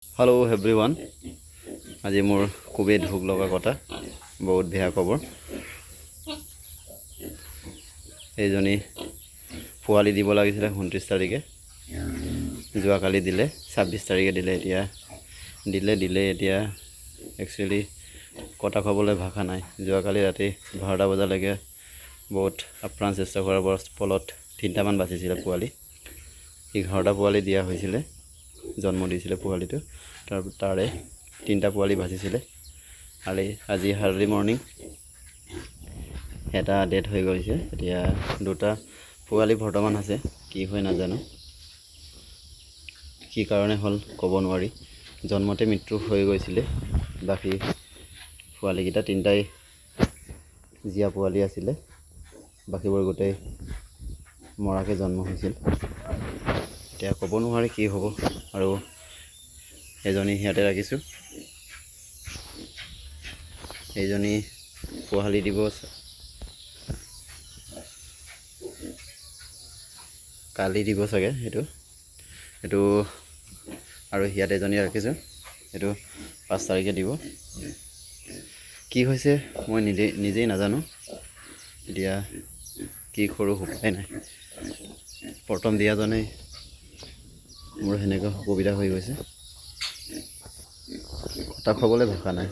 hello everyone आज मोर खूबे दुख लगा कथा बहुत बेया खबर एजनी पोवाली দিব লাগিছিল 29 তাৰিখে যোৱা কালি দিলে 26 তাৰিখে দিলে এতিয়া দিলে এতিয়া एक्चुअली कटा खाবলৈ ভাষা নাই যোৱা কালি ৰাতি 12টা বজালৈকে বহুত আপ্ৰাণ চেষ্টা কৰাৰ ফলত 3টা মান বাজিছিল পোৱালি 11টা পোৱালি দিয়া হৈছিল জন্ম দিছিলে পোৱালিটো তাৰে 3টা পোৱালি ভাজিছিলে আৰু আজি হাৰ্লি মৰ্নিং এটা ডেট হৈ গৈছে এতিয়া দুটা পোৱালি বৰ্তমান আছে কি হয় নাজানো কি কাৰণে হল ক'ব নোৱাৰি জন্মতে মৃত্যু হৈ গৈছিলে বাকি পোৱালি কিটা 3টাই জিয়া পোৱালি আছিলে বাকিবোৰ গোটেই মৰাকে জন্ম হৈছিল এতিয়া ক'ব নোৱাৰি কি হ'ব আৰু এজনী হিয়াতে ৰাখিছো এজনী পোৱালি দিব কালি দিব চাগে এটো আৰু হিয়াতে এজনী ৰাখিছো এটো 5 তাৰিখে দিব কি হৈছে মই নিজেই নাজানো এতিয়া কি কৰো উপায় নাই প্ৰথম দিয়াজনে মোৰ হেনেকা সুবিধা হৈ গৈছে কথা ক'বলৈ ভাষা নাই